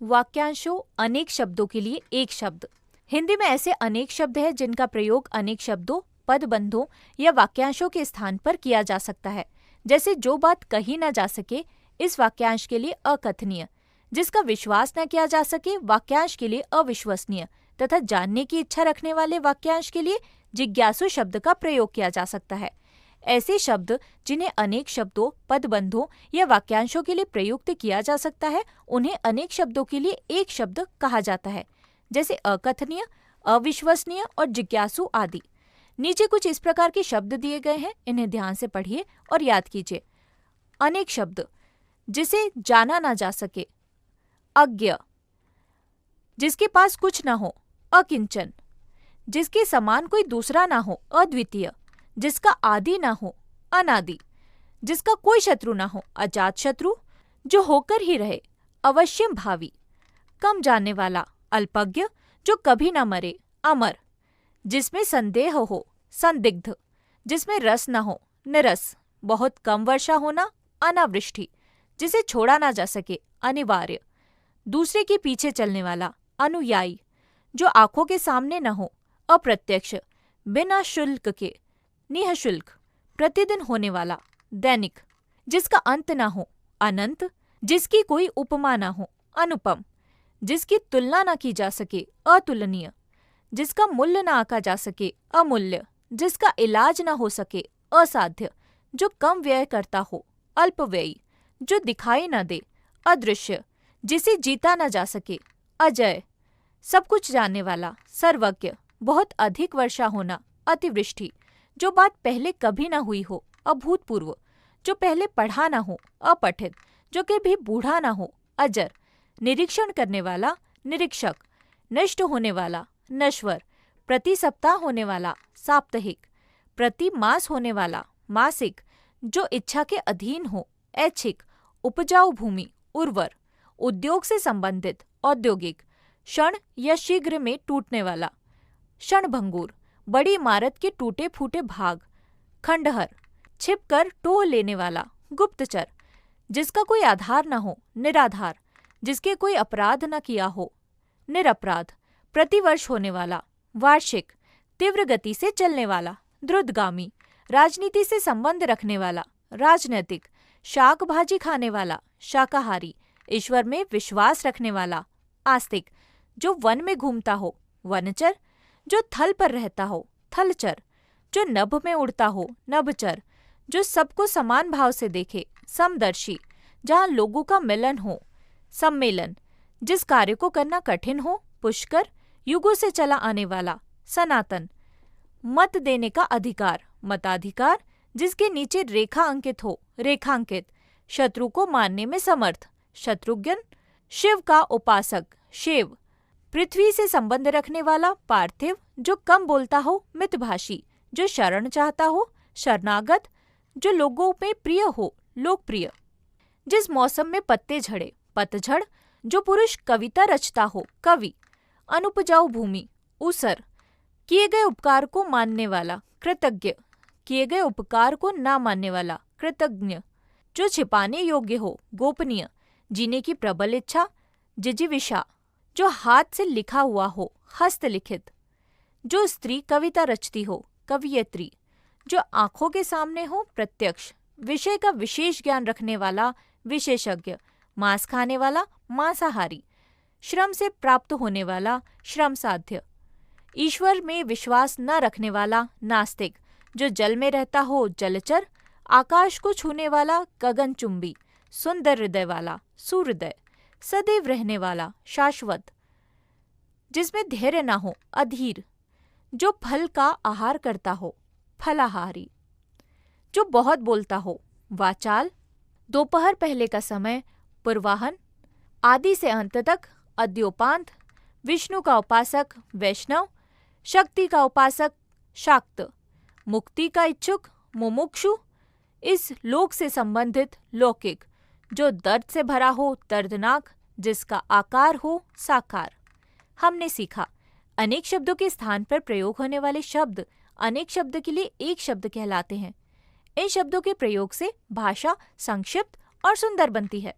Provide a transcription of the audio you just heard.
वाक्यांशों अनेक शब्दों के लिए एक शब्द। हिंदी में ऐसे अनेक शब्द हैं जिनका प्रयोग अनेक शब्दों, पदबंधों या वाक्यांशों के स्थान पर किया जा सकता है। जैसे जो बात कही न जा सके, इस वाक्यांश के लिए अकथनीय। जिसका विश्वास न किया जा सके, वाक्यांश के लिए अविश्वसनीय। तथा जानने की इच्छा रखने वाले वाक्यांश के लिए जिज्ञासु शब्द का प्रयोग किया जा सकता है। ऐसे शब्द जिन्हें अनेक शब्दों, पदबंधों या वाक्यांशों के लिए प्रयुक्त किया जा सकता है, उन्हें अनेक शब्दों के लिए एक शब्द कहा जाता है। जैसे अकथनीय, अविश्वसनीय और जिज्ञासु आदि। नीचे कुछ इस प्रकार के शब्द दिए गए हैं, इन्हें ध्यान से पढ़िए और याद कीजिए। अनेक शब्द: जिसे जाना ना जा सके, अज्ञ; जिसके पास कुछ न हो, अकिंचन; जिसके समान कोई दूसरा ना हो, अद्वितीय; जिसका आदि ना हो, अनादि; जिसका कोई शत्रु ना हो, अजात शत्रु; जो होकर ही रहे, अवश्यम भावी; कम जानने वाला, अल्पज्ञ; जो कभी न मरे, अमर; जिसमें संदेह हो, संदिग्ध; जिसमें रस न हो, निरस; बहुत कम वर्षा होना, अनावृष्टि; जिसे छोड़ा ना जा सके, अनिवार्य; दूसरे के पीछे चलने वाला, अनुयायी; जो आंखों के सामने न हो, अप्रत्यक्ष; बिना शुल्क के, निःशुल्क; प्रतिदिन होने वाला, दैनिक; जिसका अंत न हो, अनंत; जिसकी कोई उपमा न हो, अनुपम; जिसकी तुलना न की जा सके, अतुलनीय; जिसका मूल्य न आंका जा सके, अमूल्य; जिसका इलाज न हो सके, असाध्य; जो कम व्यय करता हो, अल्पव्ययी; जो दिखाई न दे, अदृश्य; जिसे जीता न जा सके, अजय; सब कुछ जानने वाला, सर्वज्ञ; बहुत अधिक वर्षा होना, अतिवृष्टि; जो बात पहले कभी न हुई हो, अभूतपूर्व; जो पहले पढ़ा न हो, अपठित; जो कभी बूढ़ा न हो, अजर; निरीक्षण करने वाला, निरीक्षक; नष्ट होने वाला, नश्वर; प्रति सप्ताह होने वाला, साप्ताहिक; प्रति मास होने वाला, मासिक; जो इच्छा के अधीन हो, ऐच्छिक; उपजाऊ भूमि, उर्वर; उद्योग से संबंधित, औद्योगिक; क्षण या शीघ्र में टूटने वाला, क्षणभंगुर; बड़ी इमारत के टूटे फूटे भाग, खंडहर; छिपकर टोह लेने वाला, गुप्तचर; जिसका कोई आधार न हो, निराधार; जिसके कोई अपराध न किया हो, निरपराध; प्रतिवर्ष होने वाला, वार्षिक; तीव्र गति से चलने वाला, द्रुतगामी; राजनीति से संबंध रखने वाला, राजनैतिक; शाक भाजी खाने वाला, शाकाहारी; ईश्वर में विश्वास रखने वाला, आस्तिक; जो वन में घूमता हो, वनचर; जो थल पर रहता हो, थलचर; जो नभ में उड़ता हो, नभचर; जो सबको समान भाव से देखे, समदर्शी; जहाँ लोगों का मिलन हो, सम्मेलन; जिस कार्य को करना कठिन हो, पुष्कर; युगों से चला आने वाला, सनातन; मत देने का अधिकार, मताधिकार; जिसके नीचे रेखा अंकित हो, रेखांकित; शत्रु को मारने में समर्थ, शत्रुघ्न; शिव का उपासक, शिव; पृथ्वी से संबंध रखने वाला, पार्थिव; जो कम बोलता हो, मितभाषी; जो शरण चाहता हो, शरणागत; जो लोगों में प्रिय हो, लोकप्रिय; जिस मौसम में पत्ते झड़े, पतझड़; जो पुरुष कविता रचता हो, कवि; अनुपजाऊ भूमि, ऊसर; किए गए उपकार को मानने वाला, कृतज्ञ; किए गए उपकार को ना मानने वाला, कृतज्ञ; जो छिपाने योग्य हो, गोपनीय; जीने की प्रबल इच्छा, जिजीविषा; जो हाथ से लिखा हुआ हो, हस्तलिखित; जो स्त्री कविता रचती हो, कवियत्री; जो आंखों के सामने हो, प्रत्यक्ष; विषय का विशेष ज्ञान रखने वाला, विशेषज्ञ; मांस खाने वाला, मांसाहारी; श्रम से प्राप्त होने वाला, श्रम साध्य; ईश्वर में विश्वास न रखने वाला, नास्तिक; जो जल में रहता हो, जलचर; आकाश को छूने वाला, गगनचुंबी; सुंदर हृदय वाला, सुहृदय; सदैव रहने वाला, शाश्वत; जिसमें धैर्य न हो, अधीर; जो फल का आहार करता हो, फलाहारी; जो बहुत बोलता हो, वाचाल; दोपहर पहले का समय, पूर्वाहन; आदि से अंत तक, अद्योपांत; विष्णु का उपासक, वैष्णव; शक्ति का उपासक, शाक्त; मुक्ति का इच्छुक, मुमुक्षु; इस लोक से संबंधित, लौकिक; जो दर्द से भरा हो, दर्दनाक; जिसका आकार हो, साकार। हमने सीखा, अनेक शब्दों के स्थान पर प्रयोग होने वाले शब्द अनेक शब्द के लिए एक शब्द कहलाते हैं। इन शब्दों के प्रयोग से भाषा संक्षिप्त और सुंदर बनती है।